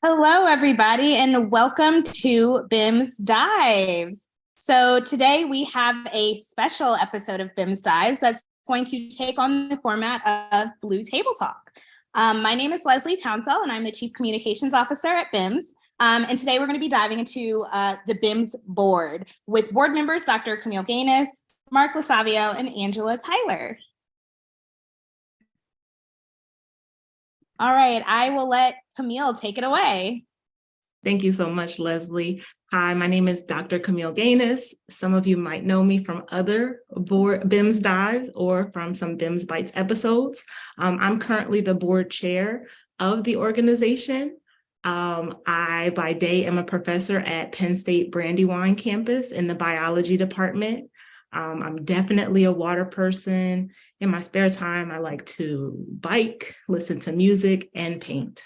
Hello, everybody, and welcome to BIMS Dives. So today we have a special episode of BIMS Dives that's going to take on the format of Blue Table Talk. My name is Leslie Townsell, and I'm the Chief Communications Officer at BIMS. And today we're going to be diving into the BIMS Board with board members Dr. Camille Gaines, Mark Lasavio, and Angela Tyler. All right, I will let Camille take it away. Thank you so much, Leslie. Hi, my name is Dr. Camille Gaines. Some of you might know me from other BIMS Dives or from some BIMS Bites episodes. I'm currently the board chair of the organization. I, by day, am a professor at Penn State Brandywine campus in the biology department. I'm definitely a water person. In my spare time, I like to bike, listen to music, and paint.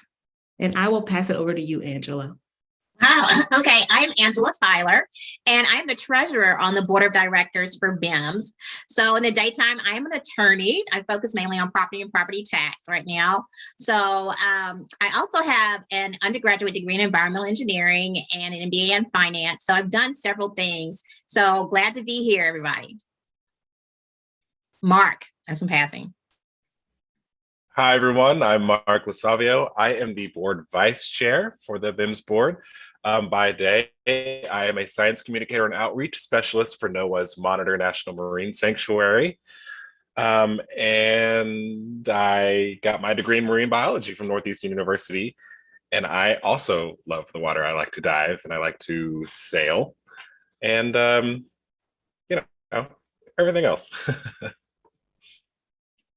And I will pass it over to you, Angela. Wow. Okay. I'm Angela Tyler, and I'm the treasurer on the board of directors for BIMS. So in the daytime, I'm an attorney. I focus mainly on property and property tax right now. So I also have an undergraduate degree in environmental engineering and an MBA in finance. So I've done several things. So glad to be here, everybody. Mark, that's some passing. Hi, everyone. I'm Mark Lasavio. I am the board vice chair for the BIMS board. By day, I am a science communicator and outreach specialist for NOAA's Monitor National Marine Sanctuary. And I got my degree in marine biology from Northeastern University. And I also love the water. I like to dive and I like to sail and, everything else.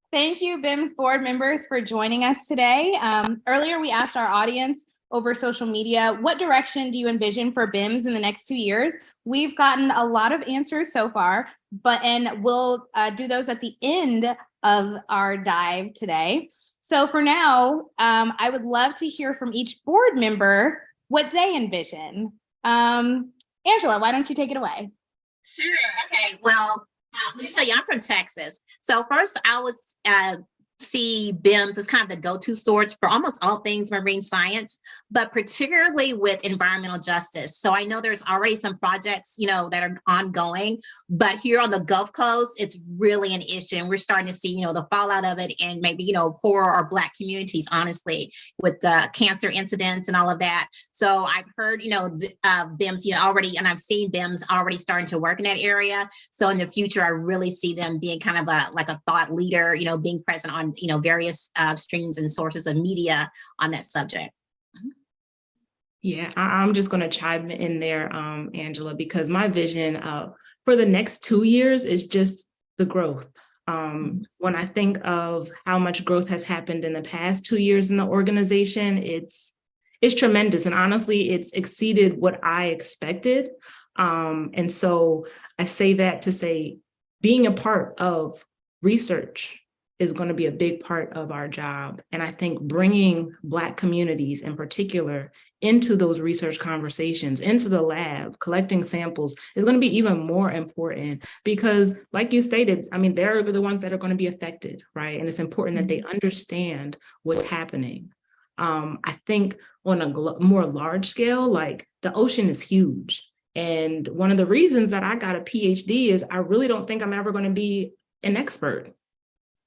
Thank you, BIMS board members, for joining us today. Earlier, we asked our audience over social media, what direction do you envision for BIMS in the next 2 years? We've gotten a lot of answers so far, and we'll do those at the end of our dive today. So for now, I would love to hear from each board member what they envision. Angela, why don't you take it away? Sure. Okay. Well, let me tell you, I'm from Texas. So first, I was see BIMS as kind of the go-to source for almost all things marine science, but particularly with environmental justice. So I know there's already some projects, that are ongoing, but here on the Gulf Coast, it's really an issue. And we're starting to see, the fallout of it in maybe, poor or Black communities, honestly, with the cancer incidents and all of that. So I've heard, BIMS, already, and I've seen BIMS already starting to work in that area. So in the future, I really see them being kind of like a thought leader, being present on various streams and sources of media on that subject. Yeah, I'm just going to chime in there, Angela, because my vision for the next 2 years is just the growth. When I think of how much growth has happened in the past 2 years in the organization, it's tremendous. And honestly, it's exceeded what I expected. And so I say that to say being a part of research is going to be a big part of our job. And I think bringing Black communities in particular into those research conversations, into the lab, collecting samples is going to be even more important because, like you stated, they're the ones that are going to be affected, right? And it's important that they understand what's happening. I think on a more large scale, like the ocean is huge. And one of the reasons that I got a PhD is I really don't think I'm ever going to be an expert.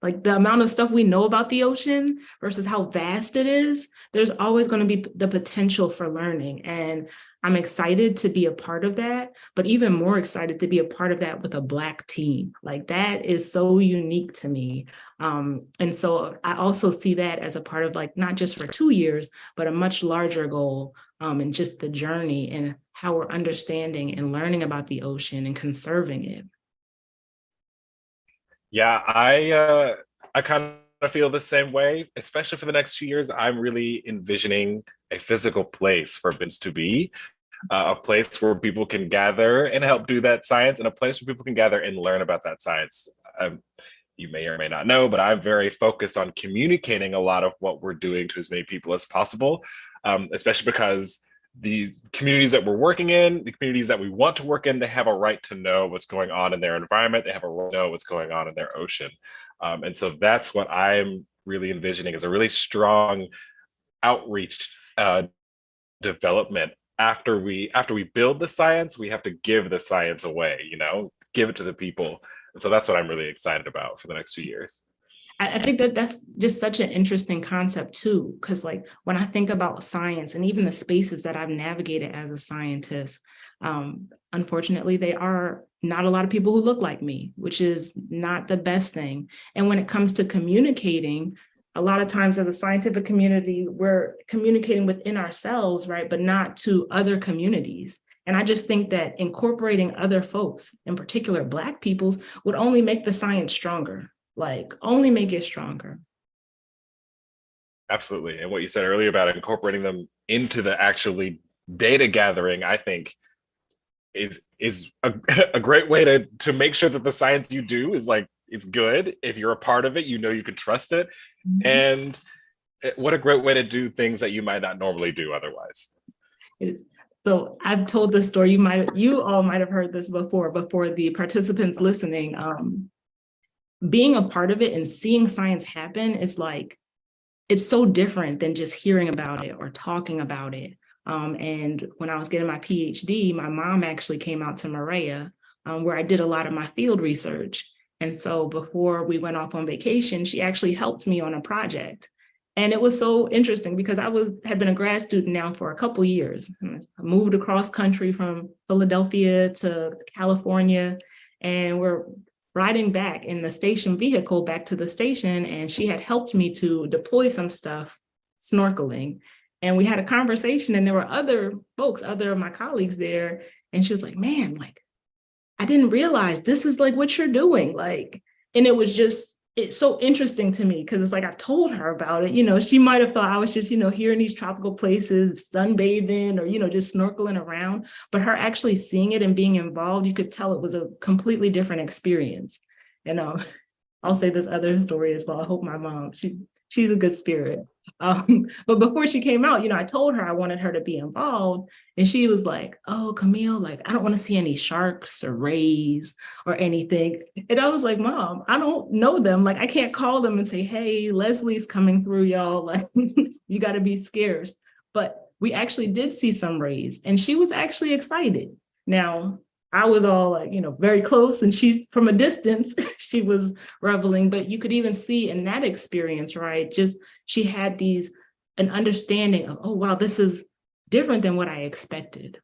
Like the amount of stuff we know about the ocean versus how vast it is, there's always going to be the potential for learning. And I'm excited to be a part of that, but even more excited to be a part of that with a Black team. Like that is so unique to me. And so I also see that as a part of like, not just for 2 years, but a much larger goal and just the journey and how we're understanding and learning about the ocean and conserving it. Yeah, I kind of feel the same way, especially for the next few years. I'm really envisioning a physical place for BIMS to be, a place where people can gather and help do that science, and a place where people can gather and learn about that science. You may or may not know, but I'm very focused on communicating a lot of what we're doing to as many people as possible, especially because the communities that we're working in, the communities that we want to work in, they have a right to know what's going on in their environment. They have a right to know what's going on in their ocean. And so that's what I'm really envisioning is a really strong outreach development after we build the science, we have to give the science away, give it to the people. And so that's what I'm really excited about for the next few years. I think that that's just such an interesting concept too, because like when I think about science and even the spaces that I've navigated as a scientist, unfortunately, they are not a lot of people who look like me, which is not the best thing. And when it comes to communicating, a lot of times as a scientific community, we're communicating within ourselves, right? But not to other communities. And I just think that incorporating other folks, in particular Black peoples, would only make the science stronger. Like only make it stronger. Absolutely. And what you said earlier about incorporating them into the actually data gathering, I think is a great way to make sure that the science you do is like, it's good. If you're a part of it, you can trust it. Mm-hmm. And what a great way to do things that you might not normally do otherwise. It is. So I've told this story, you all might have heard this before, but for the participants listening, being a part of it and seeing science happen is like, it's so different than just hearing about it or talking about it. And when I was getting my PhD, my mom actually came out to Maria, where I did a lot of my field research. And so before we went off on vacation, she actually helped me on a project. And it was so interesting because I had been a grad student now for a couple of years. I moved across country from Philadelphia to California, and we're riding back in the station vehicle back to the station, and she had helped me to deploy some stuff snorkeling. And we had a conversation, and there were other folks, other of my colleagues there, and she was like, man, like, I didn't realize this is like what you're doing. Like, and it's so interesting to me because it's like I've told her about it. She might have thought I was just, here in these tropical places, sunbathing or, just snorkeling around. But her actually seeing it and being involved, you could tell it was a completely different experience. And I'll say this other story as well. I hope my mom, she's a good spirit. But before she came out, I told her I wanted her to be involved. And she was like, oh, Camille, like, I don't want to see any sharks or rays or anything. And I was like, Mom, I don't know them. Like, I can't call them and say, hey, Leslie's coming through, y'all. Like, you got to be scarce. But we actually did see some rays, and she was actually excited. Now, I was all like, very close, and she's from a distance, she was reveling, but you could even see in that experience, right? Just she had an understanding of, oh, wow, this is different than what I expected.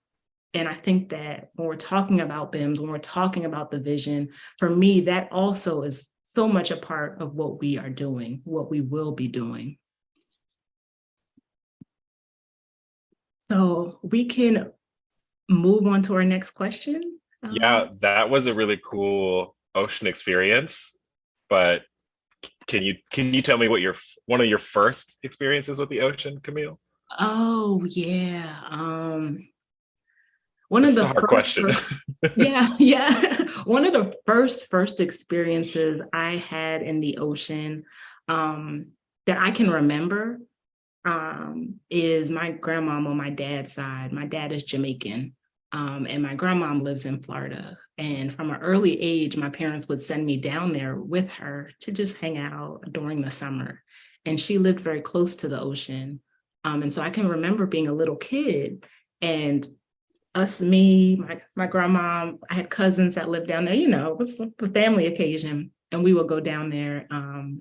And I think that when we're talking about BIMS, when we're talking about the vision, for me, that also is so much a part of what we are doing, what we will be doing. So we can move on to our next question. Yeah, that was a really cool ocean experience. But can you tell me what one of your first experiences with the ocean, Camille? Oh yeah. This is a hard question. Yeah. One of the first experiences I had in the ocean that I can remember is my grandmom on my dad's side. My dad is Jamaican. And my grandmom lives in Florida. And from an early age, my parents would send me down there with her to just hang out during the summer. And she lived very close to the ocean. And so I can remember being a little kid and me, my grandma, I had cousins that lived down there, it was a family occasion. And we would go down there and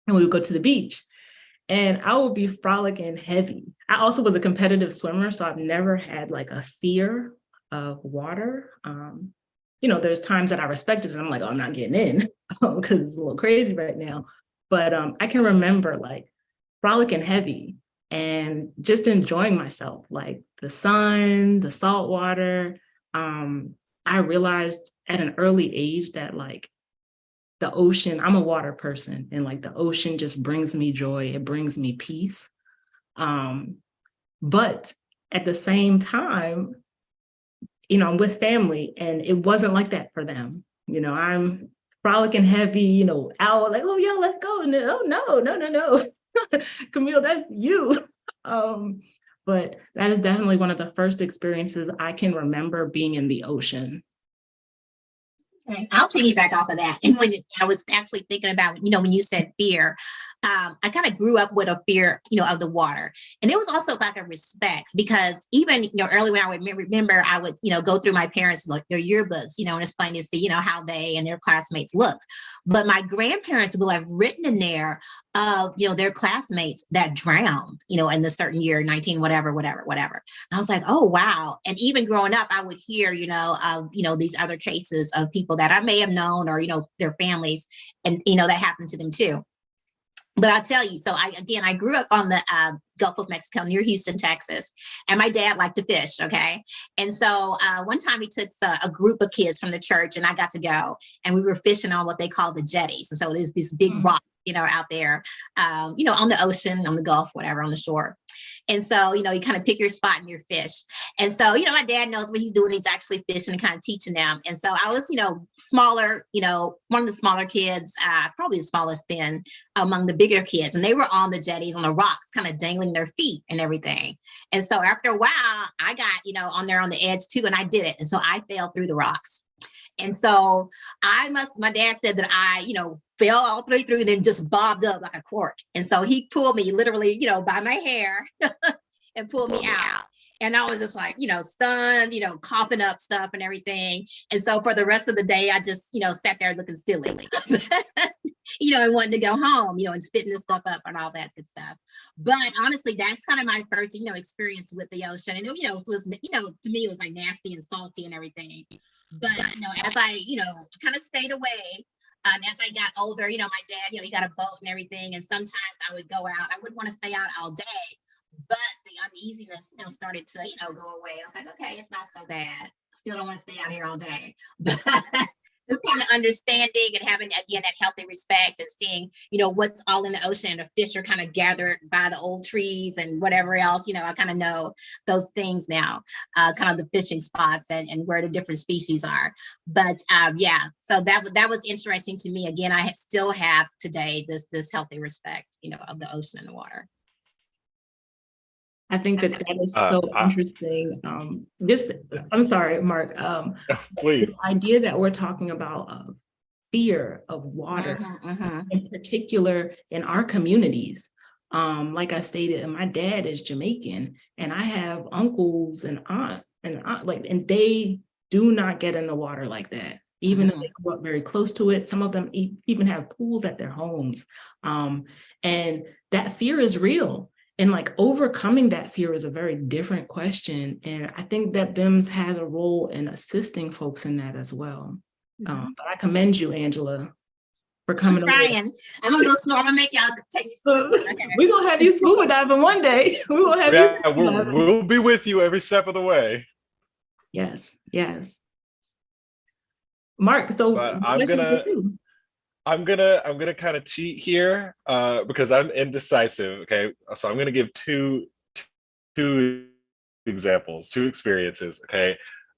we would go to the beach. And I would be frolicking heavy. I also was a competitive swimmer, so I've never had like a fear of water. There's times that I respected it. I'm like, oh, I'm not getting in because it's a little crazy right now. But I can remember like frolicking heavy and just enjoying myself, like the sun, the salt water. I realized at an early age that like the ocean, I'm a water person, and like the ocean just brings me joy. It brings me peace. But at the same time, I'm with family, and it wasn't like that for them. I'm frolicking heavy, out like, oh yeah, let's go. And then, oh no. Camille, that's you. But that is definitely one of the first experiences I can remember being in the ocean. I'll piggyback off of that. And when I was actually thinking about, when you said fear, I kind of grew up with a fear, of the water. And it was also like a respect because even, early when I would remember, I would, go through my parents, like their yearbooks, and explain to see, how they and their classmates looked. But my grandparents will have written in there of, their classmates that drowned, in the certain year, 19, whatever. And I was like, oh, wow. And even growing up, I would hear, these other cases of people that I may have known or, their families and, that happened to them too. But I'll tell you, so I grew up on the Gulf of Mexico near Houston, Texas, and my dad liked to fish. Okay. And so one time he took a group of kids from the church and I got to go and we were fishing on what they call the jetties. And so there's this big rock, out there, on the ocean, on the Gulf, whatever, on the shore. And so, you kind of pick your spot and your fish. And so, my dad knows what he's doing. He's actually fishing and kind of teaching them. And so I was, smaller, one of the smaller kids, probably the smallest then among the bigger kids. And they were on the jetties, on the rocks, kind of dangling their feet and everything. And so after a while, I got, on there on the edge too, and I did it. And so I fell through the rocks. And so my dad said that I, fell all the way through and then just bobbed up like a cork. And so he pulled me literally, by my hair and pulled me out. And I was just like, stunned, coughing up stuff and everything. And so for the rest of the day, I just, sat there looking silly, and wanted to go home, and spitting this stuff up and all that good stuff. But honestly, that's kind of my first, experience with the ocean. And, it was, to me, it was like nasty and salty and everything. But, as I, kind of stayed away, and as I got older, my dad, he got a boat and everything. And sometimes I would go out. I wouldn't want to stay out all day. But the uneasiness, started to, go away. I was like, okay, it's not so bad. Still don't want to stay out here all day. But just kind of understanding and having, again, that healthy respect and seeing, what's all in the ocean. The fish are kind of gathered by the old trees and whatever else, I kind of know those things now, kind of the fishing spots and where the different species are. But yeah, so that was interesting to me. Again, I still have today this healthy respect, of the ocean and the water. I think that is so interesting. I'm sorry, Mark. Please. This idea that we're talking about fear of water, in particular in our communities. Like I stated, my dad is Jamaican, and I have uncles and aunt, and they do not get in the water like that. Even if they grew up very close to it, some of them even have pools at their homes, and that fear is real. And like overcoming that fear is a very different question. And I think that BIMS has a role in assisting folks in that as well. But I commend you, Angela, for coming over. Brian, I'm gonna go snort. I'm gonna make y'all take me. Okay. We're gonna have you scuba diving one day. We will have you. We'll be with you every step of the way. Yes. Mark, so but I'm gonna kind of cheat here because I'm indecisive. Okay, so I'm gonna give two examples, two experiences. Okay,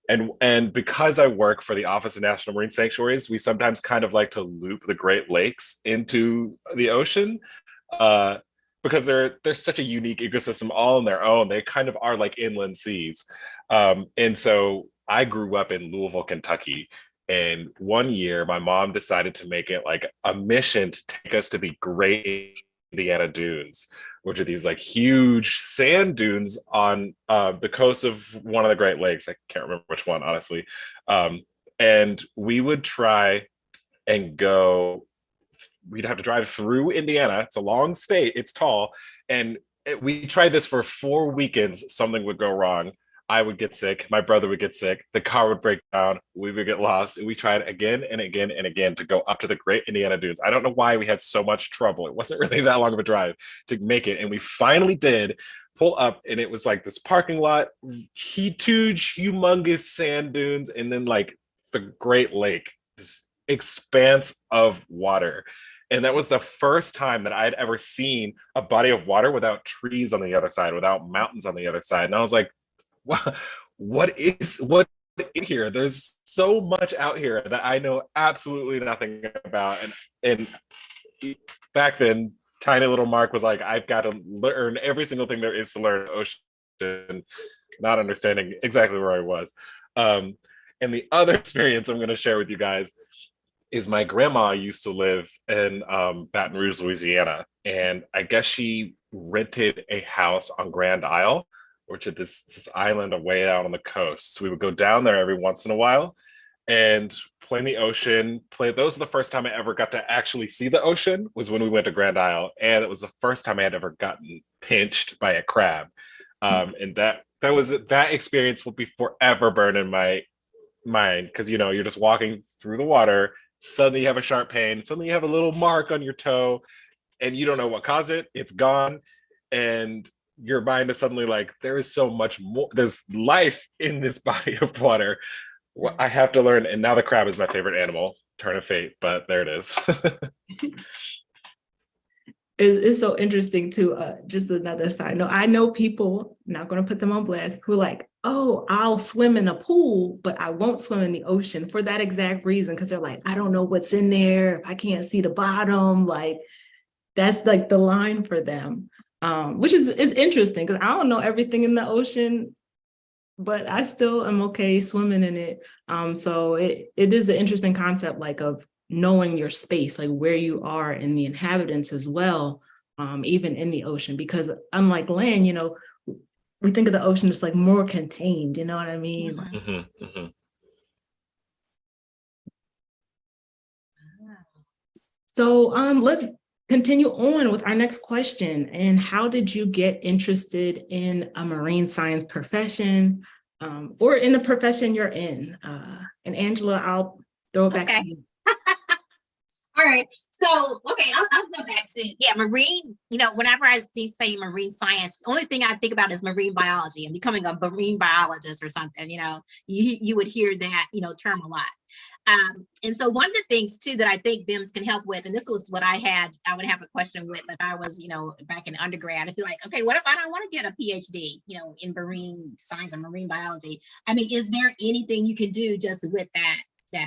and because I work for the Office of National Marine Sanctuaries, we sometimes kind of like to loop the Great Lakes into the ocean because they're such a unique ecosystem all on their own. They kind of are like inland seas, and so I grew up in Louisville, Kentucky. And one year, my mom decided to make it like a mission to take us to the Great Indiana Dunes, which are these like huge sand dunes on the coast of one of the Great Lakes. I can't remember which one, honestly. And we would try and go, we'd have to drive through Indiana. It's a long state, it's tall. And we tried this for 4 weekends. Something would go wrong. I would get sick, my brother would get sick, the car would break down, we would get lost, and we tried again and again and again to go up to the Great Indiana Dunes. I don't know why we had so much trouble. It wasn't really that long of a drive to make it, and we finally did pull up, and it was like this parking lot, huge, humongous sand dunes, and then like the Great Lake, this expanse of water. And that was the first time that I had ever seen a body of water without trees on the other side, without mountains on the other side. And I was like, what in here? There's so much out here that I know absolutely nothing about. And back then, tiny little Mark was like, I've got to learn every single thing there is to learn ocean, not understanding exactly where I was. And the other experience I'm going to share with you guys is my grandma used to live in Baton Rouge, Louisiana. And I guess she rented a house on Grand Isle, which is this island away out on the coast. So we would go down there every once in a while and play in the ocean. Those are the first time I ever got to actually see the ocean, was when we went to Grand Isle. And it was the first time I had ever gotten pinched by a crab. And that experience will be forever burned in my mind, because you're just walking through the water, suddenly you have a sharp pain, suddenly you have a little mark on your toe, and you don't know what caused it. It's gone, and your mind is suddenly like, there is so much more, there's life in this body of water. Well, I have to learn. And now the crab is my favorite animal. Turn of fate, but there it is. It's so interesting too. Just another side note. I know people, not going to put them on blast, who are like, oh, I'll swim in the pool, but I won't swim in the ocean for that exact reason. Because they're like, I don't know what's in there. If I can't see the bottom, like that's like the line for them, which is interesting, because I don't know everything in the ocean, but I still am okay swimming in it. So it is an interesting concept, like of knowing your space, like where you are and the inhabitants as well, even in the ocean, because unlike land, we think of the ocean as like more contained, you know what I mean? Mm-hmm, mm-hmm. So let's continue on with our next question. And how did you get interested in a marine science profession, or in the profession you're in? And Angela, I'll throw it back to you. All right. So, okay, I'll go back to, marine, whenever I say marine science, the only thing I think about is marine biology and becoming a marine biologist or something, you would hear that, term a lot. And so one of the things too that I think BIMS can help with, and this was what I would have a question with if I was, back in undergrad, I'd be like, okay, what if I don't want to get a PhD, in marine science and marine biology? I mean, is there anything you can do just with that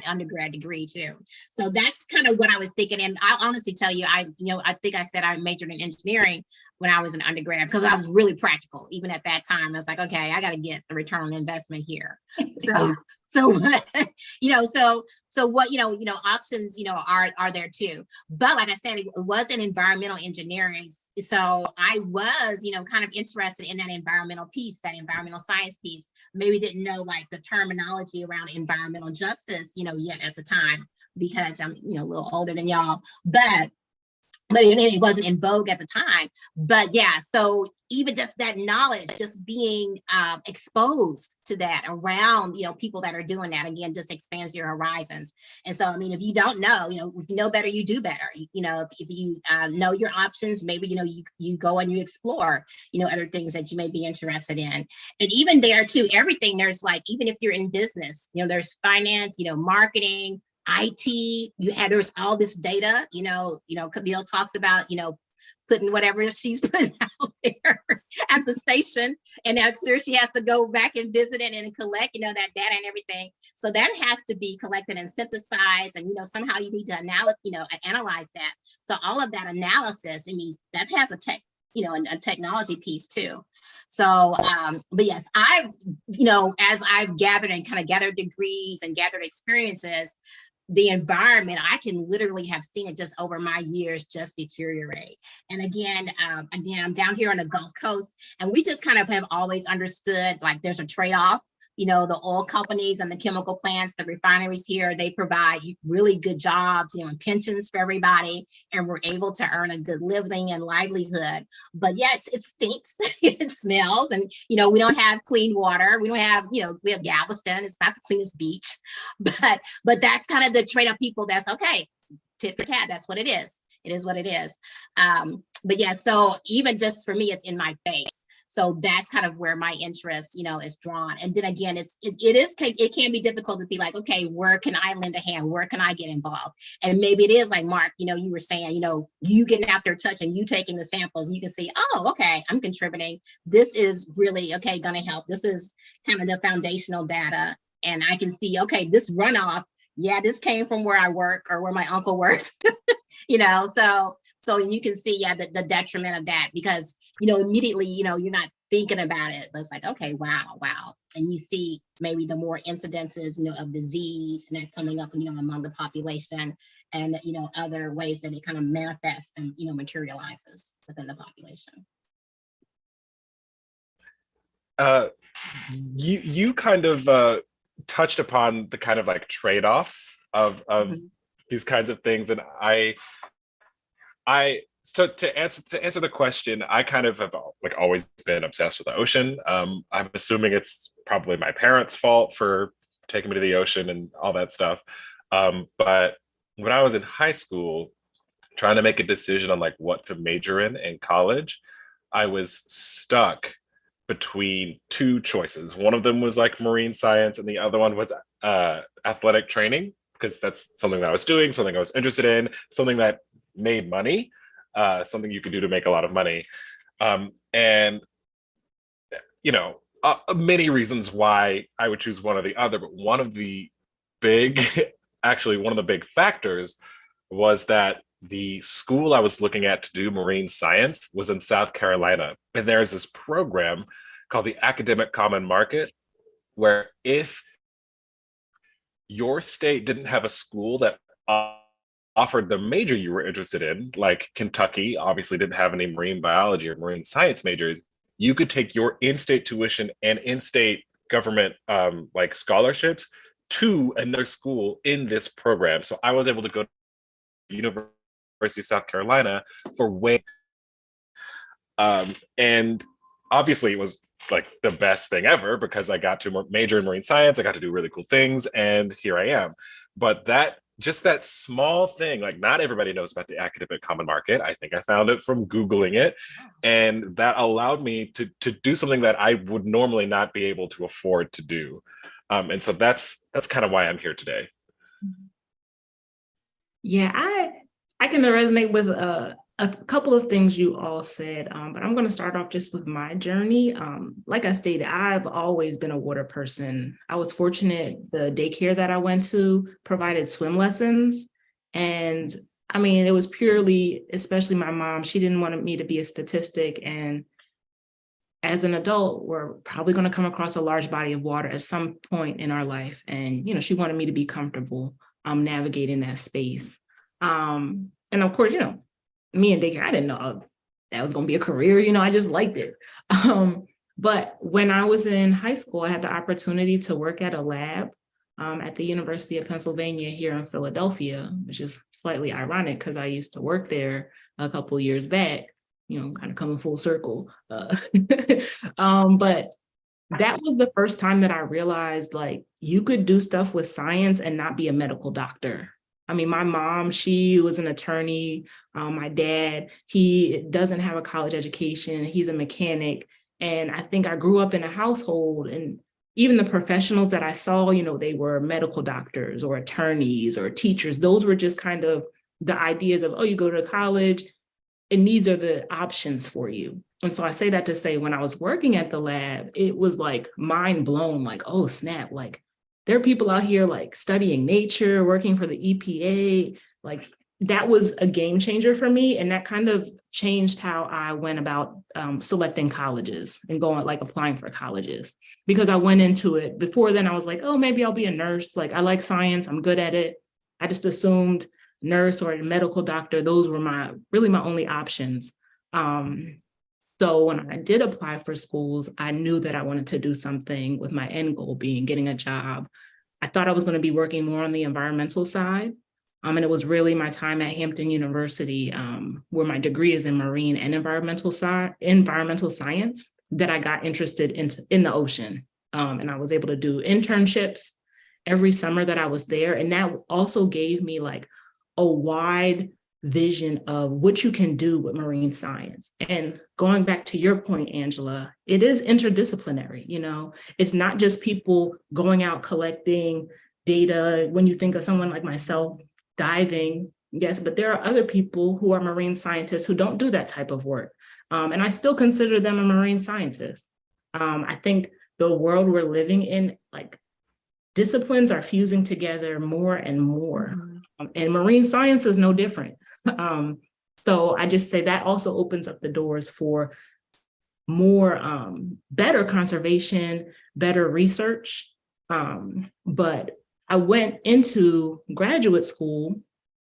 undergrad degree too? So that's kind of what I was thinking. And I'll honestly tell you, I think I said I majored in engineering when I was an undergrad, because I was really practical. Even at that time, I was like, okay, I got to get the return on investment here. So what, options, are there too. But like I said, it was in environmental engineering. So I was, kind of interested in that environmental piece, that environmental science piece. Maybe didn't know like the terminology around environmental justice, yet at the time, because I'm, a little older than y'all, but it wasn't in vogue at the time. But yeah, so even just that knowledge, just being exposed to that around, people that are doing that, again, just expands your horizons. And so, I mean, if you don't know, if you know better, you do better. If you know your options, maybe, you go and you explore, other things that you may be interested in. And even there too, everything, there's like, even if you're in business, there's finance, marketing, IT, there's all this data, Camille talks about, putting whatever she's putting out there at the station, and that's sure she has to go back and visit it and collect, that data and everything. So that has to be collected and synthesized, and somehow you need to analyze that. So all of that analysis, that has a technology piece too. So, but yes, as I've gathered and kind of gathered degrees and gathered experiences, the environment, I can literally have seen it just over my years just deteriorate. And again, I'm down here on the Gulf Coast, and we just kind of have always understood like there's a trade-off. The oil companies and the chemical plants, the refineries here, they provide really good jobs, and pensions for everybody, and we're able to earn a good living and livelihood. But yeah, it stinks, it smells, and we don't have clean water. We don't have, we have Galveston. It's not the cleanest beach, but that's kind of the trade-off. People, that's okay, tit for tat. That's what it is. It is what it is. But yeah, so even just for me, it's in my face. So that's kind of where my interest, is drawn. And then again, it can be difficult to be like, okay, where can I lend a hand? Where can I get involved? And maybe it is like Mark, you were saying, you getting out there touching, you taking the samples, you can see, oh, okay, I'm contributing. This is really, okay, going to help. This is kind of the foundational data. And I can see, okay, this runoff, yeah, this came from where I work or where my uncle works. So you can see, yeah, the detriment of that, because, immediately, you're not thinking about it, but it's like, okay, wow. And you see maybe the more incidences, of disease and that coming up, among the population, and, other ways that it kind of manifests and, materializes within the population. You kind of touched upon the kind of like trade-offs of these kinds of things, and so to answer the question, I kind of have like always been obsessed with the ocean. I'm assuming it's probably my parents' fault for taking me to the ocean and all that stuff. But when I was in high school, trying to make a decision on like what to major in college, I was stuck between two choices. One of them was like marine science, and the other one was athletic training, because that's something that I was doing, something I was interested in, something that made money, something you could do to make a lot of money. And, many reasons why I would choose one or the other, but one of the big factors was that the school I was looking at to do marine science was in South Carolina. And there's this program called the Academic Common Market, where if your state didn't have a school that offered the major you were interested in, like Kentucky obviously didn't have any marine biology or marine science majors, you could take your in-state tuition and in-state government like scholarships to another school in this program. So I was able to go to the University of South Carolina for and obviously it was like the best thing ever, because I got to major in marine science, I got to do really cool things, and here I am. But that small thing, like not everybody knows about the Academic Common Market. I think I found it from Googling it, and that allowed me to do something that I would normally not be able to afford to do. And so that's kind of why I'm here today. Yeah, I can resonate with a couple of things you all said, but I'm going to start off just with my journey. Like I stated, I've always been a water person. I was fortunate the daycare that I went to provided swim lessons. And I mean, it was purely, especially my mom, she didn't want me to be a statistic. And as an adult, we're probably going to come across a large body of water at some point in our life. And, she wanted me to be comfortable navigating that space. And of course, me and daycare, I didn't know that was going to be a career, I just liked it. But when I was in high school, I had the opportunity to work at a lab at the University of Pennsylvania here in Philadelphia, which is slightly ironic because I used to work there a couple of years back, kind of coming full circle. But that was the first time that I realized, like, you could do stuff with science and not be a medical doctor. I mean, my mom, she was an attorney. My dad, he doesn't have a college education. He's a mechanic. And I think I grew up in a household, and even the professionals that I saw, they were medical doctors or attorneys or teachers. Those were just kind of the ideas of, oh, you go to college and these are the options for you. And so I say that to say, when I was working at the lab, it was like mind blown, like, oh, snap, like, there are people out here like studying nature, working for the EPA. Like, that was a game changer for me. And that kind of changed how I went about selecting colleges and applying for colleges, because I went into it. Before then, I was like, oh, maybe I'll be a nurse. Like, I like science, I'm good at it. I just assumed nurse or a medical doctor, those were my only options. So when I did apply for schools, I knew that I wanted to do something with my end goal being getting a job. I thought I was going to be working more on the environmental side. And it was really my time at Hampton University, where my degree is in marine and environmental science, that I got interested in the ocean. And I was able to do internships every summer that I was there. And that also gave me like a wide vision of what you can do with marine science. And going back to your point, Angela, it is interdisciplinary. It's not just people going out collecting data. When you think of someone like myself diving, yes, but there are other people who are marine scientists who don't do that type of work. And I still consider them a marine scientist. I think the world we're living in, like, disciplines are fusing together more and more. And marine science is no different. So I just say that also opens up the doors for more better conservation, better research. But I went into graduate school.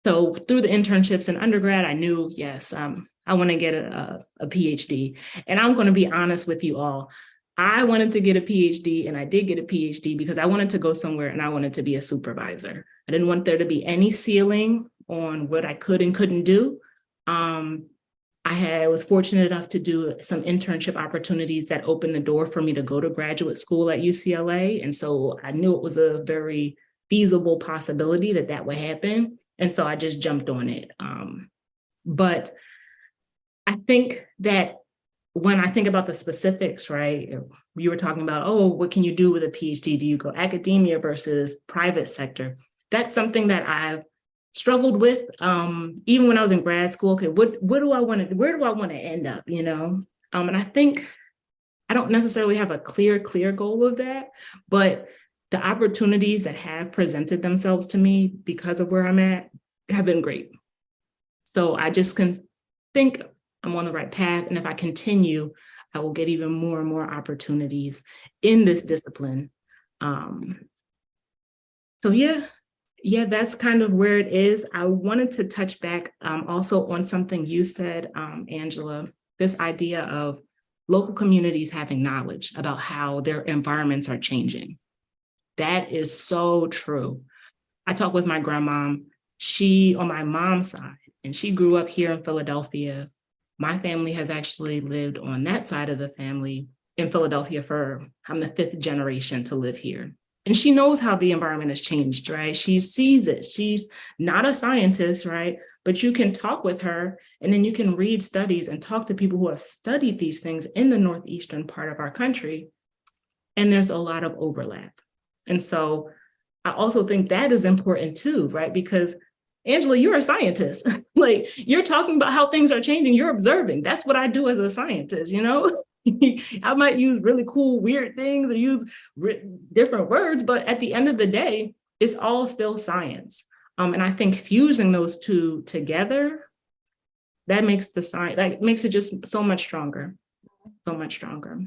So through the internships in undergrad, I knew, yes, I want to get a PhD. And I'm going to be honest with you all. I wanted to get a PhD, and I did get a PhD because I wanted to go somewhere and I wanted to be a supervisor. I didn't want there to be any ceiling on what I could and couldn't do. I was fortunate enough to do some internship opportunities that opened the door for me to go to graduate school at UCLA. And so I knew it was a very feasible possibility that that would happen. And so I just jumped on it. But I think that when I think about the specifics, right, you were talking about, oh, what can you do with a PhD? Do you go academia versus private sector? That's something that I've struggled with, even when I was in grad school. Okay, where do I want to end up, And I think I don't necessarily have a clear goal of that, but the opportunities that have presented themselves to me because of where I'm at have been great. So I just can think I'm on the right path. And if I continue, I will get even more and more opportunities in this discipline. So yeah, that's kind of where it is. I wanted to touch back also on something you said, Angela, this idea of local communities having knowledge about how their environments are changing. That is so true. I talk with my grandma, she on my mom's side, and she grew up here in Philadelphia. My family has actually lived on that side of the family in Philadelphia I'm the 5th generation to live here. And she knows how the environment has changed, right? She sees it. She's not a scientist, right? But you can talk with her, and then you can read studies and talk to people who have studied these things in the northeastern part of our country. And there's a lot of overlap. And so I also think that is important too, right? Because Angela, you're a scientist. Like, you're talking about how things are changing. You're observing. That's what I do as a scientist, I might use really cool, weird things or use different words, but at the end of the day, it's all still science. And I think fusing those two together, that makes the science, that makes it just so much stronger, so much stronger.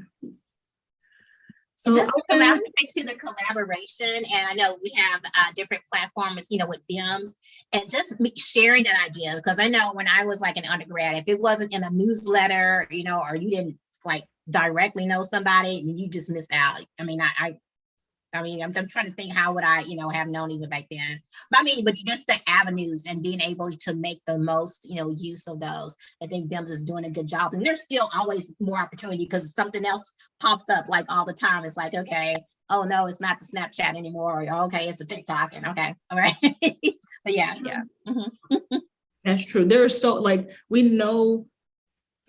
So just collaborate to the collaboration, and I know we have different platforms, with BIMS, and just sharing that idea, because I know when I was like an undergrad, if it wasn't in a newsletter, or you didn't like directly know somebody, you just missed out. I'm trying to think, how would I, have known even back then? But just the avenues and being able to make the most, use of those. I think BIMS is doing a good job, and there's still always more opportunity because something else pops up like all the time. It's like, okay, oh no, it's not the Snapchat anymore. Or, okay, it's the TikTok, and okay, all right. But yeah. Mm-hmm. That's true. There are so we know.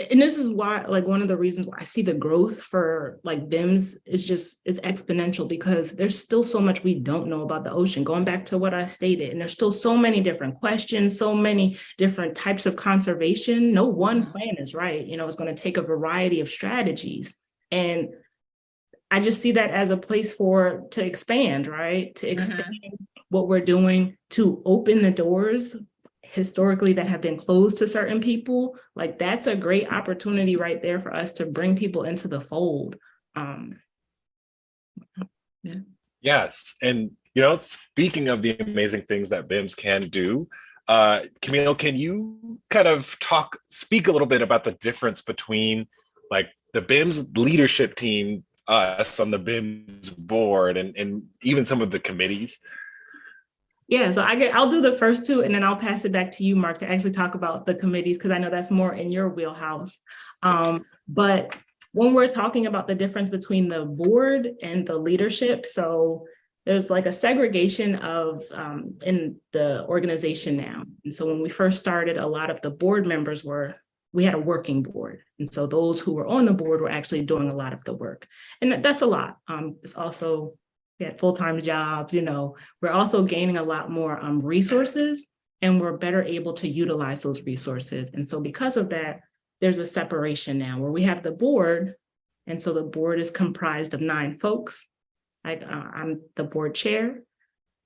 And this is why, one of the reasons why I see the growth for BIMS is it's exponential, because there's still so much we don't know about the ocean, going back to what I stated. And there's still so many different questions, so many different types of conservation. No one plan is right. It's going to take a variety of strategies. And I just see that as a place to expand, right? To expand what we're doing, to open the doors historically that have been closed to certain people. That's a great opportunity right there for us to bring people into the fold. Yeah. Yes. And, speaking of the amazing things that BIMS can do, Camille, can you kind of speak a little bit about the difference between the BIMS leadership team, us on the BIMS board, and even some of the committees? Yeah, so I'll do the first two, and then I'll pass it back to you, Mark, to actually talk about the committees, because I know that's more in your wheelhouse. But when we're talking about the difference between the board and the leadership, so there's a segregation of in the organization now. And so when we first started, a lot of the board members we had a working board. And so those who were on the board were actually doing a lot of the work. And that's a lot. It's also, we had full-time jobs, we're also gaining a lot more resources, and we're better able to utilize those resources. And so because of that, there's a separation now where we have the board. And so the board is comprised of 9 folks. I'm the board chair.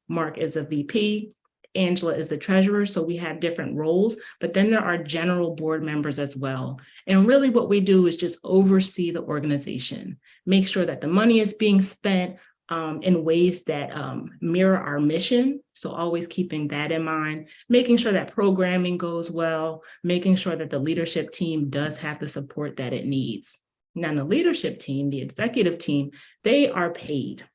Mark is a VP. Angela is the treasurer, so we have different roles, but then there are general board members as well. And really what we do is just oversee the organization, make sure that the money is being spent in ways that mirror our mission. So always keeping that in mind, making sure that programming goes well, making sure that the leadership team does have the support that it needs. Now, the leadership team, the executive team, they are paid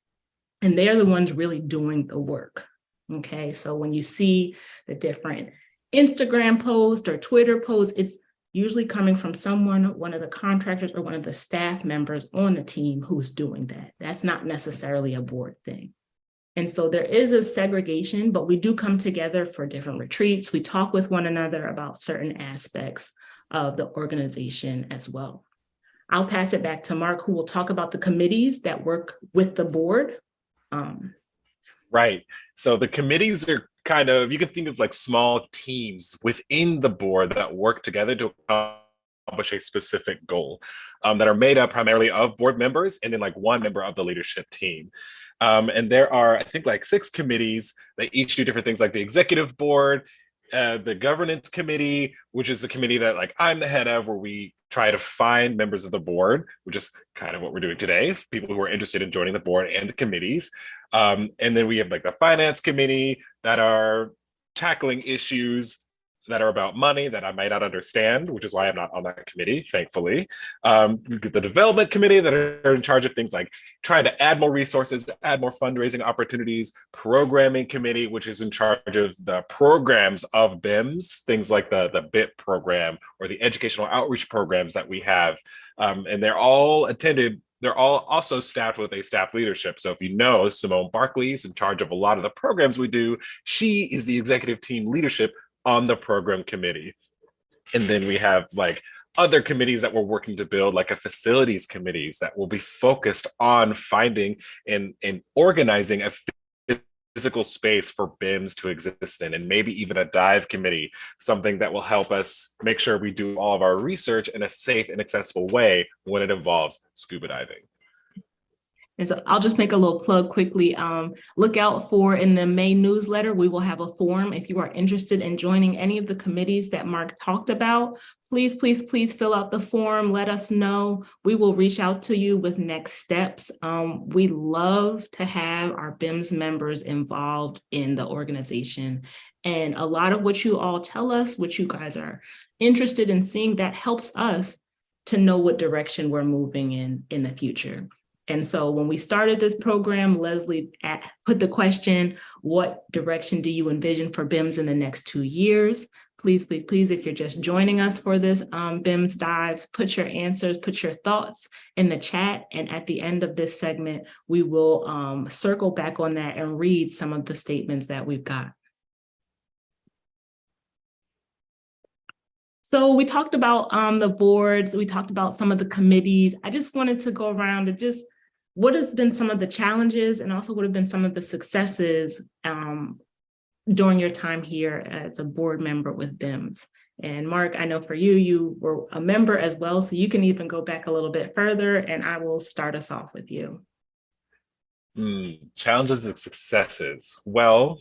and they are the ones really doing the work. Okay, so when you see the different Instagram posts or Twitter posts, it's usually coming from someone, one of the contractors or one of the staff members on the team who's doing that. That's not necessarily a board thing. And so there is a segregation, but we do come together for different retreats. We talk with one another about certain aspects of the organization as well. I'll pass it back to Mark, who will talk about the committees that work with the board. Right. So the committees are kind of, you can think of like small teams within the board that work together to accomplish a specific goal, that are made up primarily of board members and then like one member of the leadership team. And there are, I think, like 6 committees that each do different things, like the executive board, the governance committee, which is the committee that like I'm the head of, where we try to find members of the board, which is kind of what we're doing today, people who are interested in joining the board and the committees. And then we have like the finance committee that are tackling issues that are about money that I might not understand, which is why I'm not on that committee, thankfully. We get the development committee that are in charge of things like trying to add more resources, add more fundraising opportunities, programming committee, which is in charge of the programs of BIMS, things like the BIP program or the educational outreach programs that we have. And they're all attended. They're all also staffed with a staff leadership. So if you know, Simone Barkley is in charge of a lot of the programs we do. She is the executive team leadership on the program committee. And then we have like other committees that we're working to build, like a facilities committees that will be focused on finding and organizing a physical space for BIMS to exist in, and maybe even a dive committee, something that will help us make sure we do all of our research in a safe and accessible way when it involves scuba diving. And so I'll just make a little plug quickly. Look out for in the May newsletter, we will have a form. If you are interested in joining any of the committees that Mark talked about, please fill out the form. Let us know. We will reach out to you with next steps. We love to have our BIMS members involved in the organization. And a lot of what you all tell us, what you guys are interested in seeing, that helps us to know what direction we're moving in the future. And so when we started this program, Leslie put the question, what direction do you envision for BIMS in the next 2 years? Please, if you're just joining us for this BIMS Dives, put your answers, put your thoughts in the chat. And at the end of this segment, we will circle back on that and read some of the statements that we've got. So we talked about the boards, we talked about some of the committees. I just wanted to go around and just, what has been some of the challenges and also what have been some of the successes during your time here as a board member with BIMS? And Mark, I know for you, you were a member as well, so you can even go back a little bit further, and I will start us off with you. Challenges and successes. Well,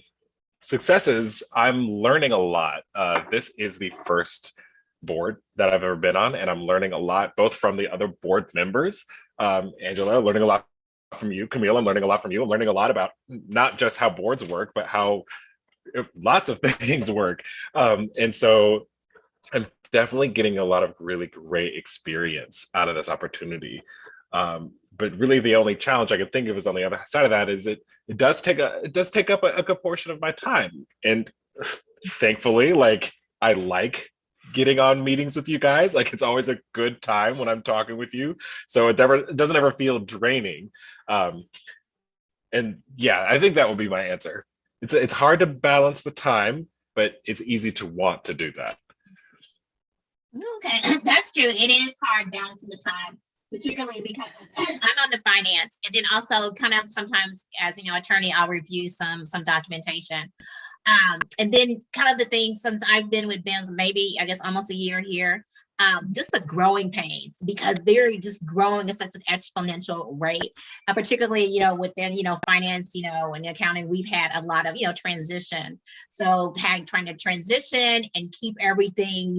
successes, I'm learning a lot. This is the first board that I've ever been on, and I'm learning a lot, both from the other board members. Angela, learning a lot from you. Camille, I'm learning a lot from you. I'm learning a lot about not just how boards work, but how lots of things work. And so I'm definitely getting a lot of really great experience out of this opportunity. But really the only challenge I can think of is on the other side of that is it does take up a good portion of my time. And thankfully, like, I like getting on meetings with you guys. Like, it's always a good time when I'm talking with you. So it doesn't ever feel draining. And yeah, I think that would be my answer. It's hard to balance the time, but it's easy to want to do that. Okay, that's true. It is hard balancing the time, particularly because I'm on the finance, and then also kind of sometimes as attorney, I'll review some documentation. And then kind of the thing, since I've been with BIMS, maybe I guess almost a year here, just the growing pains, because they're just growing at such an exponential rate, particularly, within, finance, and accounting, we've had a lot of, transition. So trying to transition and keep everything,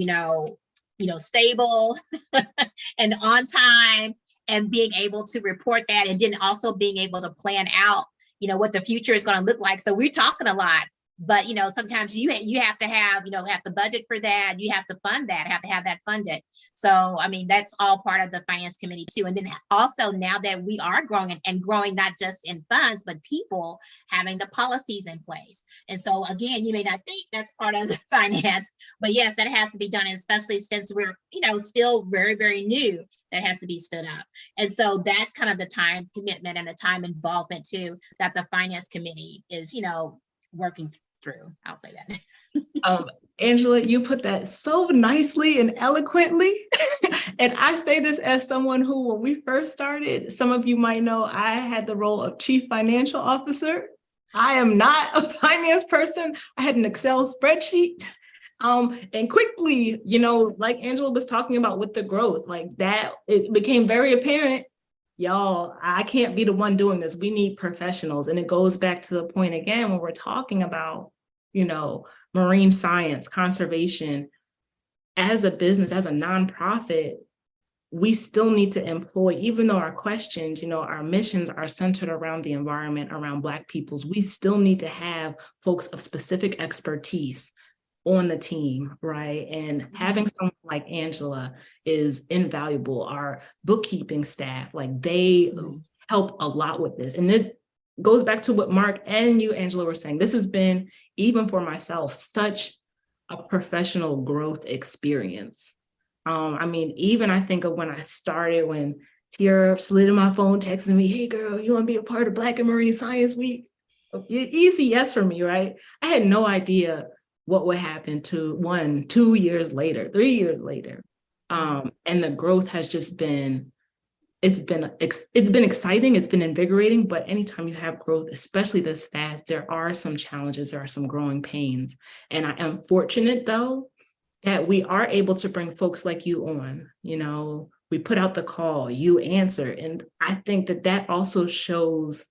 stable and on time, and being able to report that, and then also being able to plan out, what the future is going to look like. So we're talking a lot, but sometimes you have to have the budget for that. You have to fund that, have to have that funded. So I mean, that's all part of the finance committee too. And then also, now that we are growing and growing, not just in funds, but people, having the policies in place. And so again, you may not think that's part of the finance, but yes, that has to be done, especially since we're still very, very new. That has to be stood up. And so that's kind of the time commitment and the time involvement too, that the finance committee is working through. I'll say that. Angela, you put that so nicely and eloquently. And I say this as someone who, when we first started, some of you might know, I had the role of chief financial officer. I am not a finance person. I had an Excel spreadsheet. And quickly, like Angela was talking about with the growth, like that, it became very apparent, y'all, I can't be the one doing this. We need professionals. And it goes back to the point again, when we're talking about, marine science, conservation, as a business, as a nonprofit, we still need to employ, even though our questions, our missions are centered around the environment, around Black peoples, we still need to have folks of specific expertise on the team, right? And having someone like Angela is invaluable. Our bookkeeping staff, like they help a lot with this. And it goes back to what Mark and you, Angela, were saying. This has been, even for myself, such a professional growth experience. I mean, even I think of when I started, when Tiara slid in my phone, texting me, hey girl, you want to be a part of Black and Marine Science Week? Easy yes for me, right? I had no idea what would happen to 1, 2 years later, 3 years later. And the growth has just been, it's been exciting, it's been invigorating, but anytime you have growth, especially this fast, there are some challenges, there are some growing pains. And I am fortunate though, that we are able to bring folks like you on. We put out the call, you answer. And I think that also shows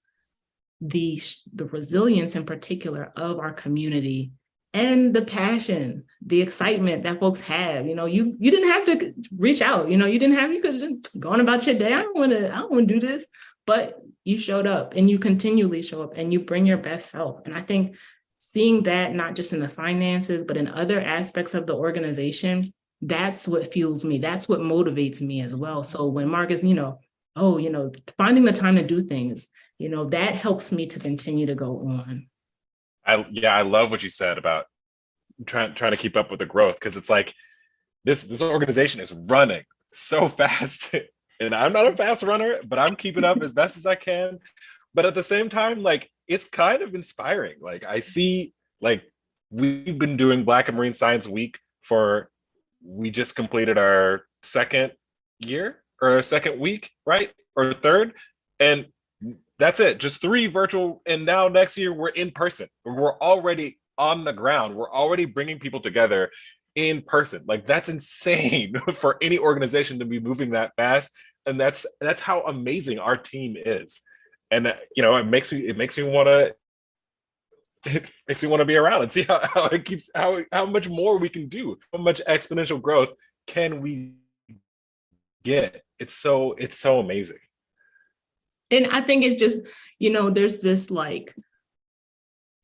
the resilience in particular of our community, and the passion, the excitement that folks have. You didn't have to reach out, you could have just gone about your day. I don't want to do this, but you showed up, and you continually show up, and you bring your best self. And I think seeing that, not just in the finances, but in other aspects of the organization, that's what fuels me. That's what motivates me as well. So when Mark is, finding the time to do things, that helps me to continue to go on. I love what you said about trying to keep up with the growth, because it's like this organization is running so fast, and I'm not a fast runner, but I'm keeping up as best as I can. But at the same time, like, it's kind of inspiring. Like, I see, like, we've been doing Black and Marine Science Week we just completed our second year, or our second week, right? Or third. And that's it, just 3 virtual. And now next year we're in person. We're already on the ground. We're already bringing people together in person. Like, that's insane for any organization to be moving that fast. And that's how amazing our team is. And it makes me want to be around and see how much more we can do. How much exponential growth can we get? It's so amazing. And I think it's just, there's this like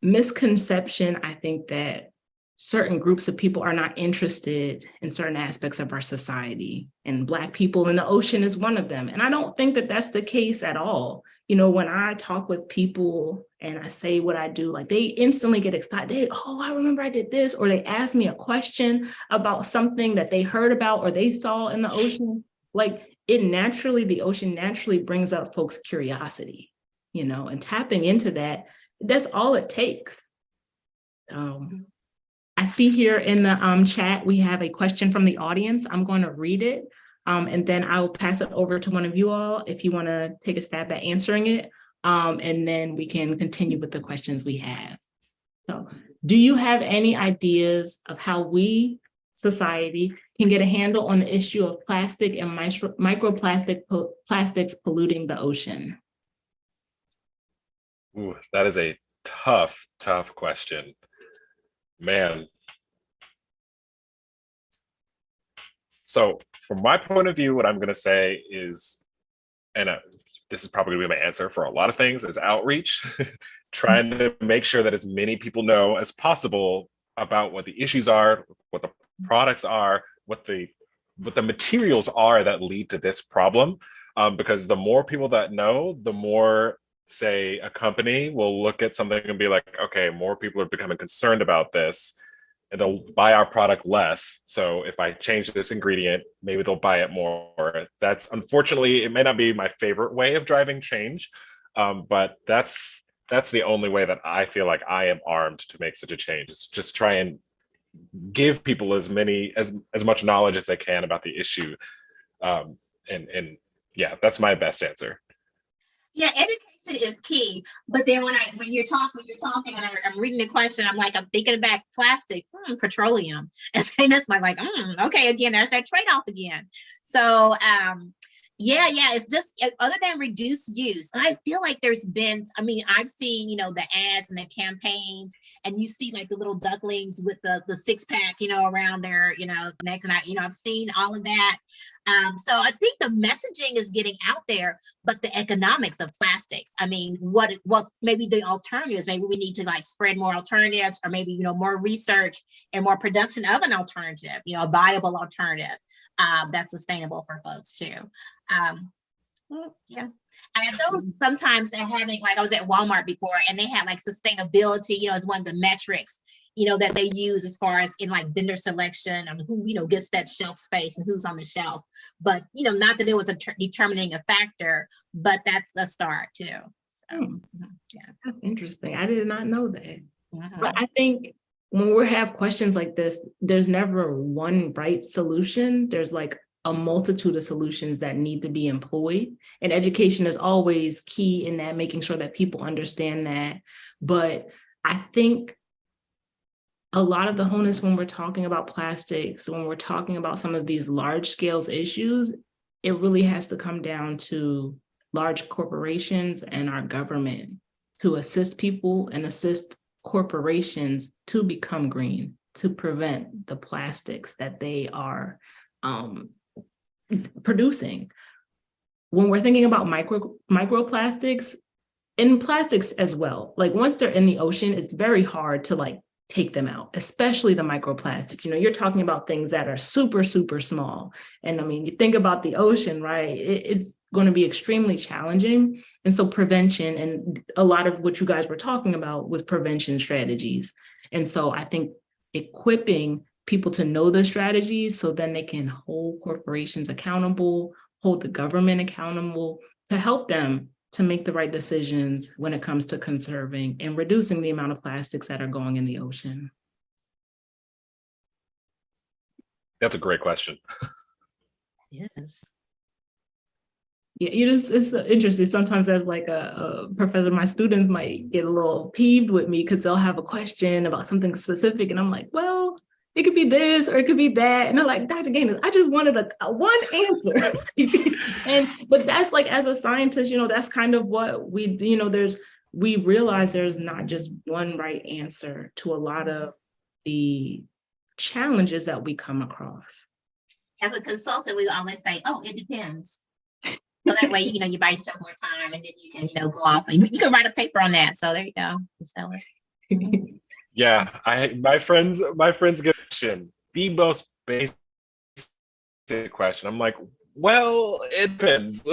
misconception, I think, that certain groups of people are not interested in certain aspects of our society, and Black people in the ocean is one of them. And I don't think that that's the case at all. When I talk with people and I say what I do, like, they instantly get excited. I remember I did this, or they ask me a question about something that they heard about or they saw in the ocean. Like, the ocean naturally brings up folks' curiosity, and tapping into that, that's all it takes. I see here in the chat, we have a question from the audience. I'm going to read it, and then I'll pass it over to one of you all if you want to take a stab at answering it, and then we can continue with the questions we have. So, do you have any ideas of how we, society, can get a handle on the issue of plastic and plastics polluting the ocean? Ooh, that is a tough question. Man. So from my point of view, what I'm going to say is, and this is probably my answer for a lot of things, is outreach, trying to make sure that as many people know as possible about what the issues are, what the products are, what the materials are that lead to this problem. Because the more people that know, the more, say, a company will look at something and be like, okay, more people are becoming concerned about this, and they'll buy our product less. So if I change this ingredient, maybe they'll buy it more. That's, unfortunately, it may not be my favorite way of driving change, but that's the only way that I feel like I am armed to make such a change. Is just try and give people as much knowledge as they can about the issue. And yeah, that's my best answer. Yeah, education is key. But then when you're talking, and I'm reading the question, I'm thinking about plastics, petroleum, and saying that's okay, again, there's that trade-off again. So yeah, it's just, other than reduced use. And I feel like there's been, I've seen, the ads and the campaigns, and you see the little ducklings with the six pack, around their, neck. And I've seen all of that. So I think the messaging is getting out there, but the economics of plastics, what maybe the alternatives, maybe we need to spread more alternatives, or maybe, more research and more production of an alternative, a viable alternative that's sustainable for folks too. Yeah. And those sometimes they're having, I was at Walmart before, and they had sustainability, as one of the metrics, that they use as far as in vendor selection and who, gets that shelf space and who's on the shelf. But, not that it was determining a factor, but that's a start too. So, yeah. That's interesting. I did not know that. But I think when we have questions like this, there's never one right solution. There's a multitude of solutions that need to be employed. And education is always key in that, making sure that people understand that. But I think a lot of the onus when we're talking about plastics, when we're talking about some of these large scale issues, it really has to come down to large corporations and our government to assist people and assist corporations to become green, to prevent the plastics that they are producing. When we're thinking about microplastics, and plastics as well, once they're in the ocean, it's very hard to take them out, especially the microplastics. You're talking about things that are super, super small. And you think about the ocean, right? It's going to be extremely challenging. And so prevention, and a lot of what you guys were talking about was prevention strategies. And so I think equipping people to know the strategies so then they can hold corporations accountable, hold the government accountable to help them to make the right decisions when it comes to conserving and reducing the amount of plastics that are going in the ocean. That's a great question. Yes. Yeah, it's interesting. Sometimes as a professor, my students might get a little peeved with me because they'll have a question about something specific. And I'm like, well, it could be this or it could be that. And they're like, Dr. Gaines, I just wanted a one answer. But that's as a scientist, that's kind of what we, we realize there's not just one right answer to a lot of the challenges that we come across. As a consultant, we always say, oh, it depends. So that way, you buy yourself more time, and then you can, go off and you can write a paper on that. So there you go. So, yeah, my friends get a question, the most basic question. I'm like, well, it depends.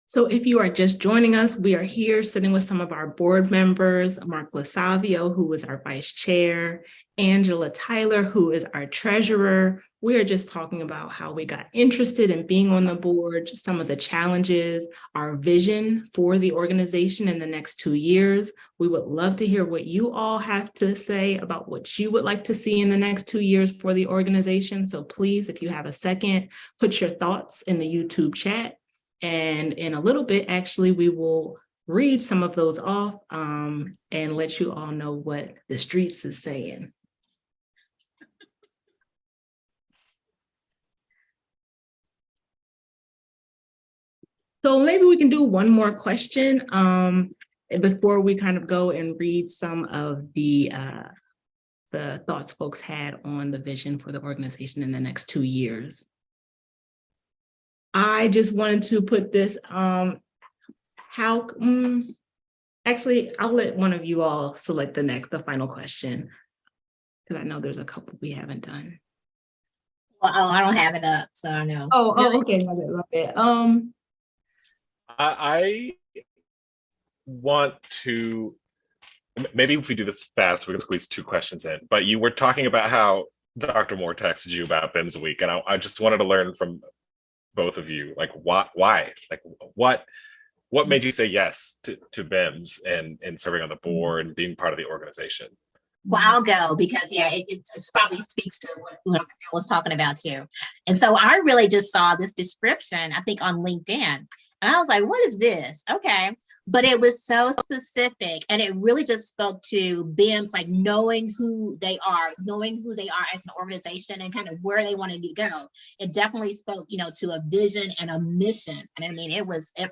So if you are just joining us, we are here sitting with some of our board members, Mark Lasavio, who is our vice chair, Angela Tyler, who is our treasurer. We are just talking about how we got interested in being on the board, some of the challenges, our vision for the organization in the next 2 years. We would love to hear what you all have to say about what you would like to see in the next 2 years for the organization. So please, if you have a second, put your thoughts in the YouTube chat. And in a little bit, actually, we will read some of those off and let you all know what the streets is saying. So maybe we can do one more question before we kind of go and read some of the thoughts folks had on the vision for the organization in the next 2 years. I just wanted to put this, actually, I'll let one of you all select the final question, because I know there's a couple we haven't done. Well, I don't have it up, so I know. Oh, okay, love it. I want to, maybe if we do this fast, we can squeeze 2 questions in, but you were talking about how Dr. Moore texted you about BIMS Week, and I just wanted to learn from both of you, like why? Like what made you say yes to BIMS and serving on the board and being part of the organization? Well, I'll go because it probably speaks to what I was talking about too. And so I really just saw this description, I think on LinkedIn, and I was like, what is this? Okay. But it was so specific, and it really just spoke to BIMS, like knowing who they are as an organization and kind of where they wanted to go. It definitely spoke, to a vision and a mission. And I mean, it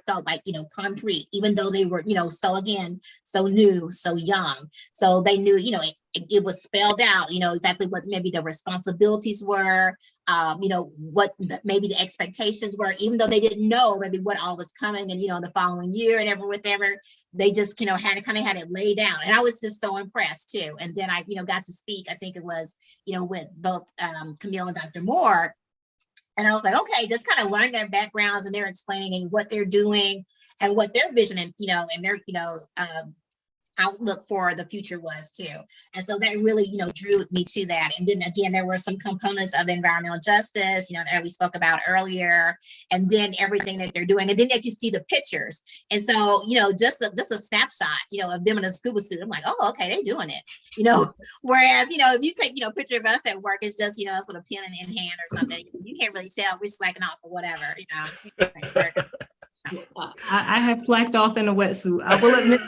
felt like, concrete, even though they were, so new, so young. So they knew, it was spelled out, exactly what maybe the responsibilities were, what maybe the expectations were, even though they didn't know maybe what all was coming and, the following year and whatever, they just, had it laid out. And I was just so impressed too. And then I, got to speak, I think it was, with both Camille and Dr. Moore. And I was like, okay, just kind of learning their backgrounds, and they're explaining what they're doing and what their vision and, and their, outlook for the future was too. And so that really, drew me to that. And then again, there were some components of the environmental justice, that we spoke about earlier, and then everything that they're doing. And then you see the pictures. And so, just a snapshot, of them in a scuba suit. I'm like, oh, okay, they're doing it, whereas, if you take, a picture of us at work, it's just, sort of pen in hand or something. You can't really tell we're slacking off or whatever, I have slacked off in a wetsuit. I will admit.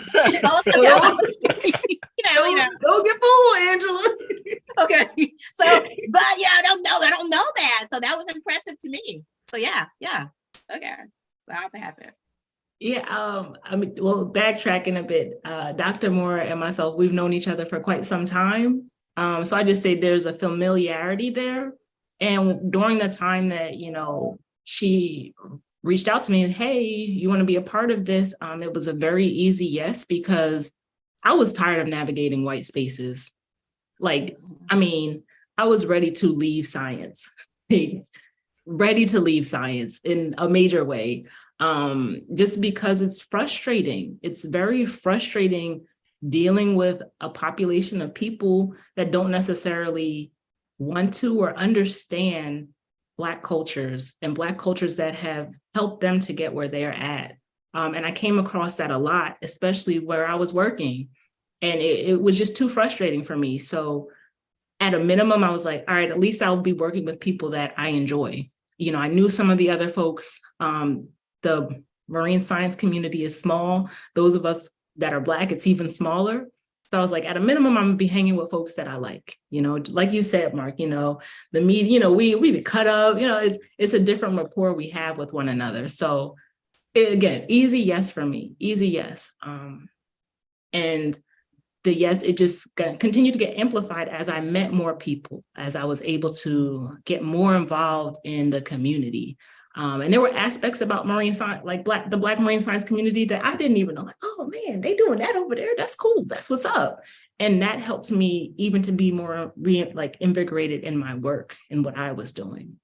Don't get fooled, Angela. Okay. So, but I don't know that. So that was impressive to me. So yeah. Okay. So I'll pass it. Yeah. Backtracking a bit, Dr. Moore and myself, we've known each other for quite some time. So I just say there's a familiarity there. And during the time that, she reached out to me and, hey, you want to be a part of this? It was a very easy yes, because I was tired of navigating white spaces. I was ready to leave science, ready to leave science in a major way, just because it's frustrating. It's very frustrating dealing with a population of people that don't necessarily want to or understand Black cultures and Black cultures that have helped them to get where they're at. And I came across that a lot, especially where I was working. And it was just too frustrating for me. So at a minimum, I was like, all right, at least I'll be working with people that I enjoy. I knew some of the other folks. The marine science community is small. Those of us that are Black, it's even smaller. So I was like, at a minimum, I'm gonna be hanging with folks that I like, like you said, Mark, the media, we be cut up, it's a different rapport we have with one another. So again, easy yes for me, easy yes. And the yes, it just continued to get amplified as I met more people, as I was able to get more involved in the community. And there were aspects about marine science, like the Black marine science community, that I didn't even know, like, oh man, they doing that over there. That's cool. That's what's up. And that helped me even to be more invigorated in my work and what I was doing.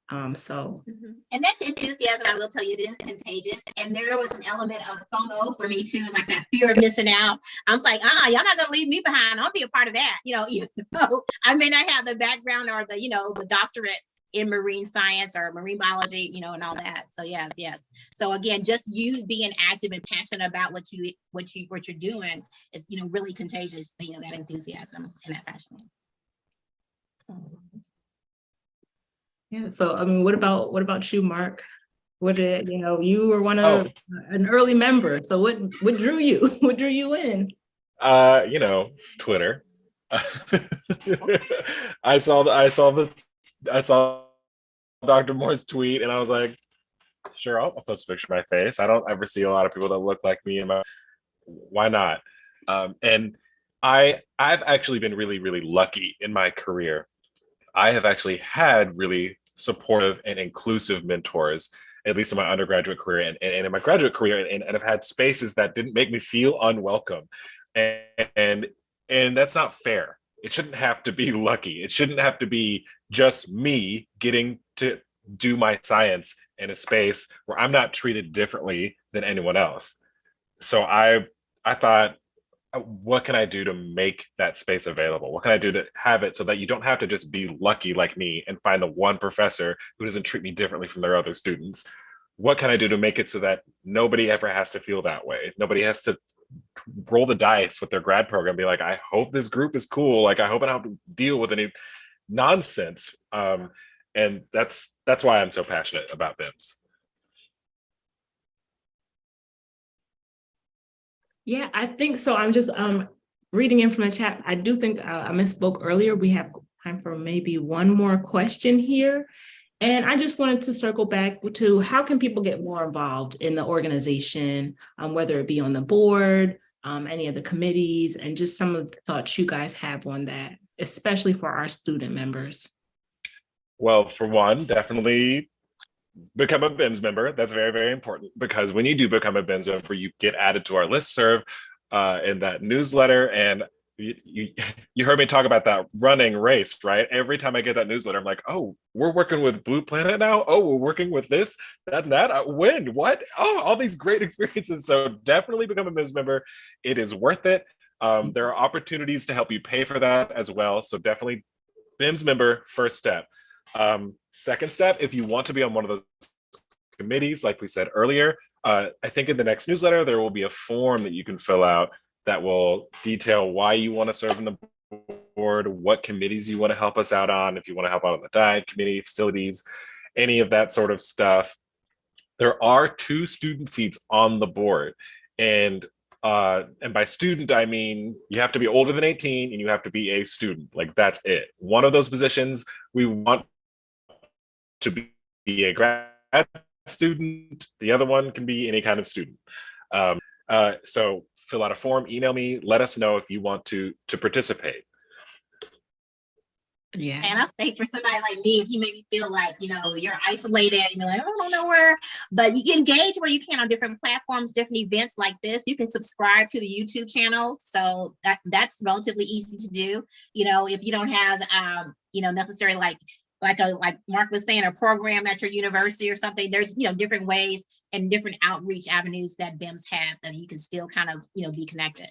And that enthusiasm, I will tell you, it is contagious. And there was an element of FOMO for me too, like that fear of missing out. I was like, y'all not gonna leave me behind. I'll be a part of that. Even though I may not have the background or the doctorate in marine science or marine biology, and all that. So yes. So again, just you being active and passionate about what you're doing is, really contagious. That enthusiasm and that passion. Yeah. So what about you, Mark? You were one of an early member. So what drew you? What drew you in? Twitter. I saw Dr. Moore's tweet and I was like, sure, I'll post a picture of my face. I don't ever see a lot of people that look like me why not? And I've actually been really, really lucky in my career. I have actually had really supportive and inclusive mentors, at least in my undergraduate career and in my graduate career, and I've had spaces that didn't make me feel unwelcome. And that's not fair. It shouldn't have to be lucky. It shouldn't have to be just me getting to do my science in a space where I'm not treated differently than anyone else. So I thought, what can I do to make that space available? What can I do to have it so that you don't have to just be lucky like me and find the one professor who doesn't treat me differently from their other students? What can I do to make it so that nobody ever has to feel that way? Nobody has to roll the dice with their grad program, be like, I hope this group is cool. Like, I hope I don't have to deal with any nonsense. And that's why I'm so passionate about BIMS. Yeah, I think so. I'm just reading in from the chat. I do think I misspoke earlier. We have time for maybe one more question here. And I just wanted to circle back to how can people get more involved in the organization, whether it be on the board, any of the committees, and just some of the thoughts you guys have on that, especially for our student members. Well, for one, definitely become a BIMS member. That's very, very important, because when you do become a BIMS member, you get added to our listserv in that newsletter. And you heard me talk about that running race, right? Every time I get that newsletter, I'm like, oh, we're working with Blue Planet now. Oh, we're working with this, that, and that. When? What? Oh, all these great experiences. So definitely become a BIMS member. It is worth it. There are opportunities to help you pay for that as well. So definitely BIMS member, first step. Second step, if you want to be on one of those committees, like we said earlier, I think in the next newsletter, there will be a form that you can fill out that will detail why you want to serve on the board, what committees you want to help us out on, if you want to help out on the diet committee, facilities, any of that sort of stuff. There are 2 student seats on the board. And by student, I mean, you have to be older than 18 and you have to be a student. Like, that's it. One of those positions, we want to be a grad student. The other one can be any kind of student. So fill out a form, email me, let us know if you want to participate. Yeah. And I say for somebody like me, if you maybe feel like, you're isolated and you're like, I don't know where, but you can engage where you can on different platforms, different events like this. You can subscribe to the YouTube channel. So that's relatively easy to do. If you don't have, necessarily like Mark was saying, a program at your university or something, there's, different ways and different outreach avenues that BIMS have that you can still kind of, be connected.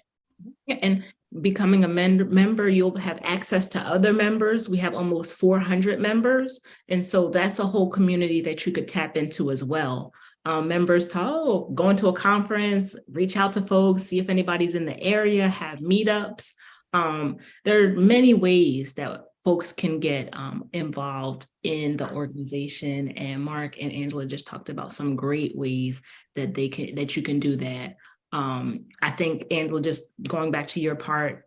Yeah, and becoming a member, you'll have access to other members. We have almost 400 members. And so that's a whole community that you could tap into as well. Members going to a conference, reach out to folks, see if anybody's in the area, have meetups. There are many ways that folks can get involved in the organization, and Mark and Angela just talked about some great ways that you can do that. I think, Angela, just going back to your part,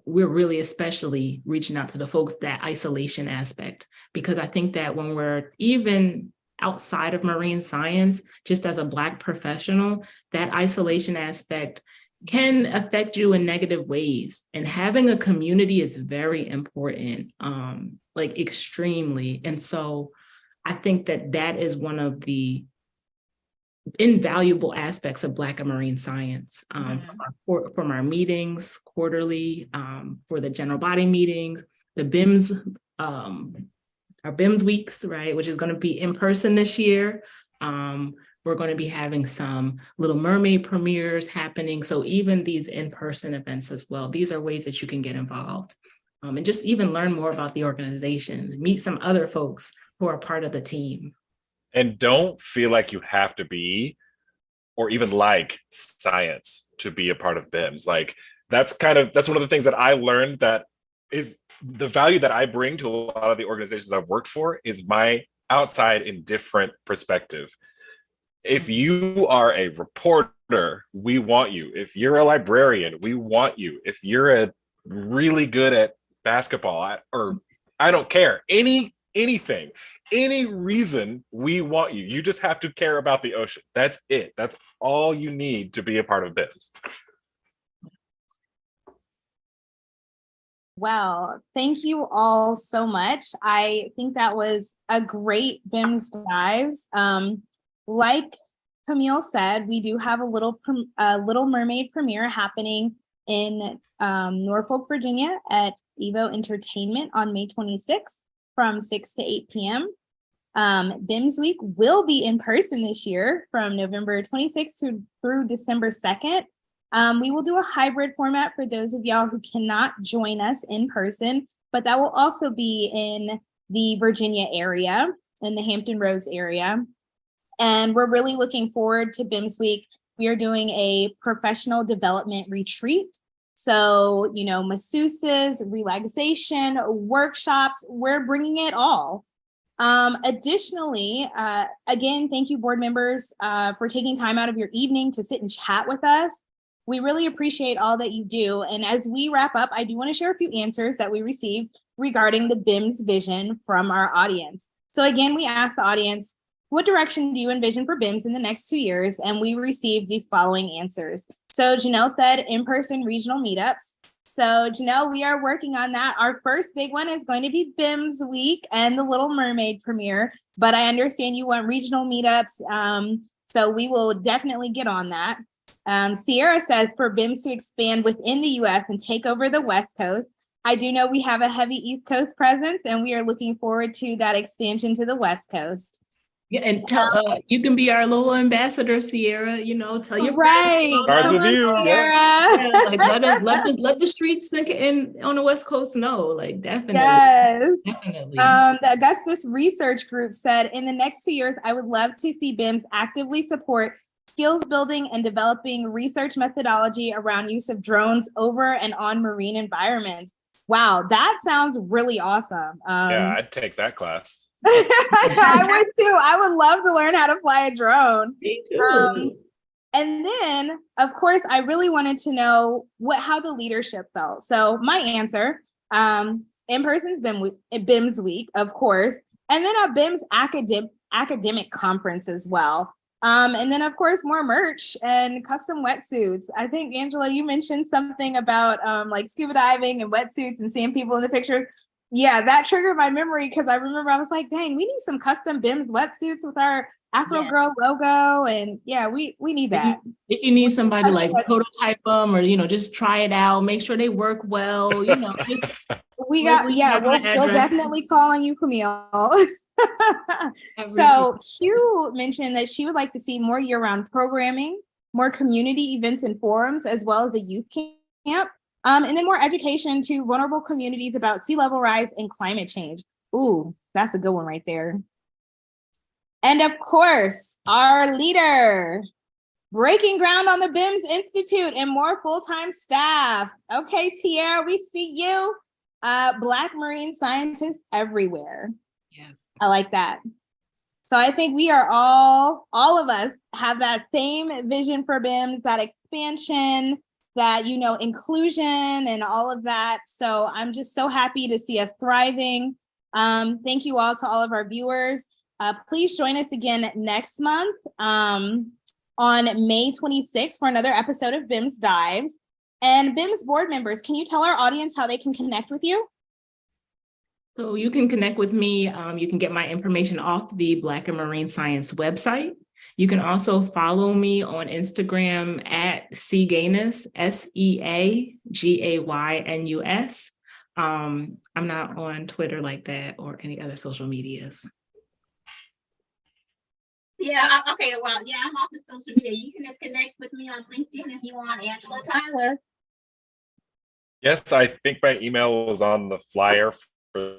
we're really especially reaching out to the folks, that isolation aspect, because I think that when we're even outside of marine science, just as a Black professional, that isolation aspect can affect you in negative ways. And having a community is very important, extremely. And so I think that is one of the invaluable aspects of Black and marine science, from our meetings quarterly, for the general body meetings, the BIMS, our BIMS weeks, right, which is going to be in person this year. We're going to be having some Little Mermaid premieres happening. So even these in-person events as well, these are ways that you can get involved, and just even learn more about the organization, meet some other folks who are part of the team. And don't feel like you have to be, or even like, science to be a part of BIMS. Like, that's one of the things that I learned, that is the value that I bring to a lot of the organizations I've worked for, is my outside and different perspective. If you are a reporter, we want you. If you're a librarian, we want you. If you're really good at basketball, or I don't care, anything, any reason, we want you. You just have to care about the ocean. That's it. That's all you need to be a part of BIMS. Well, thank you all so much. I think that was a great BIMS Dives. Like Camille said, we do have a Little Mermaid premiere happening in Norfolk, Virginia at Evo Entertainment on May 26th from 6 to 8 p.m. BIMS Week will be in person this year from November 26th through December 2nd. We will do a hybrid format for those of y'all who cannot join us in person, but that will also be in the Virginia area, in the Hampton Roads area. And we're really looking forward to BIMS Week. We are doing a professional development retreat. So, masseuses, relaxation, workshops, we're bringing it all. Additionally, again, thank you, board members, for taking time out of your evening to sit and chat with us. We really appreciate all that you do. And as we wrap up, I do want to share a few answers that we received regarding the BIMS vision from our audience. So again, we asked the audience, what direction do you envision for BIMS in the next 2 years? And we received the following answers. So Janelle said in-person regional meetups. So Janelle, we are working on that. Our first big one is going to be BIMS Week and the Little Mermaid premiere, but I understand you want regional meetups. So we will definitely get on that. Sierra says for BIMS to expand within the US and take over the West Coast. I do know we have a heavy East Coast presence and we are looking forward to that expansion to the West Coast. Yeah, and tell you can be our little ambassador, Sierra. Tell your friends. Starts with you, Sierra. Like let the streets sink in on the West Coast know, like definitely. Yes, definitely. The Augustus Research Group said in the next 2 years, I would love to see BIMS actively support skills building and developing research methodology around use of drones over and on marine environments. Wow, that sounds really awesome. Yeah, I'd take that class. I would too. I would love to learn how to fly a drone. Me too. And then, of course, I really wanted to know how the leadership felt. So my answer, in-person's BIMS Week, of course, and then a BIMS academic conference as well. And then, of course, more merch and custom wetsuits. I think, Angela, you mentioned something about like scuba diving and wetsuits and seeing people in the pictures. Yeah, that triggered my memory because I remember I was like, dang, we need some custom BIMS wetsuits with our Afro Girl logo. And yeah, we need that. If you need somebody like prototype them or, just try it out, make sure they work well, just we'll definitely call on you, Camille. So Q mentioned that she would like to see more year-round programming, more community events and forums, as well as a youth camp. And then more education to vulnerable communities about sea level rise and climate change. Ooh, that's a good one right there. And of course, our leader, breaking ground on the BIMS Institute and more full-time staff. Okay, Tiara, we see you. Black marine scientists everywhere. Yes. I like that. So I think we are all of us have that same vision for BIMS, that expansion, that, inclusion and all of that. So I'm just so happy to see us thriving. Thank you all to all of our viewers. Please join us again next month on May 26th for another episode of BIMS Dives. And BIMS board members, can you tell our audience how they can connect with you? So you can connect with me. You can get my information off the Black and Marine Science website. You can also follow me on Instagram at Seagaynus, SEAGAYNUS. I'm not on Twitter like that or any other social medias. Yeah, okay, well, yeah, I'm off the social media. You can connect with me on LinkedIn if you want, Angela Tyler. Yes, I think my email was on the flyer for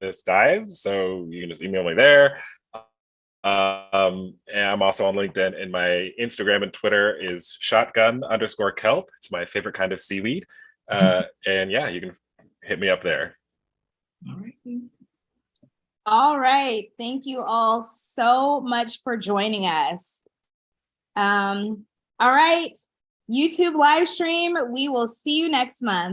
this dive, so you can just email me there. And I'm also on LinkedIn, and my Instagram and Twitter is shotgun_kelp. It's my favorite kind of seaweed. And yeah, you can hit me up there. All right. All right. Thank you all so much for joining us. All right, YouTube live stream. We will see you next month.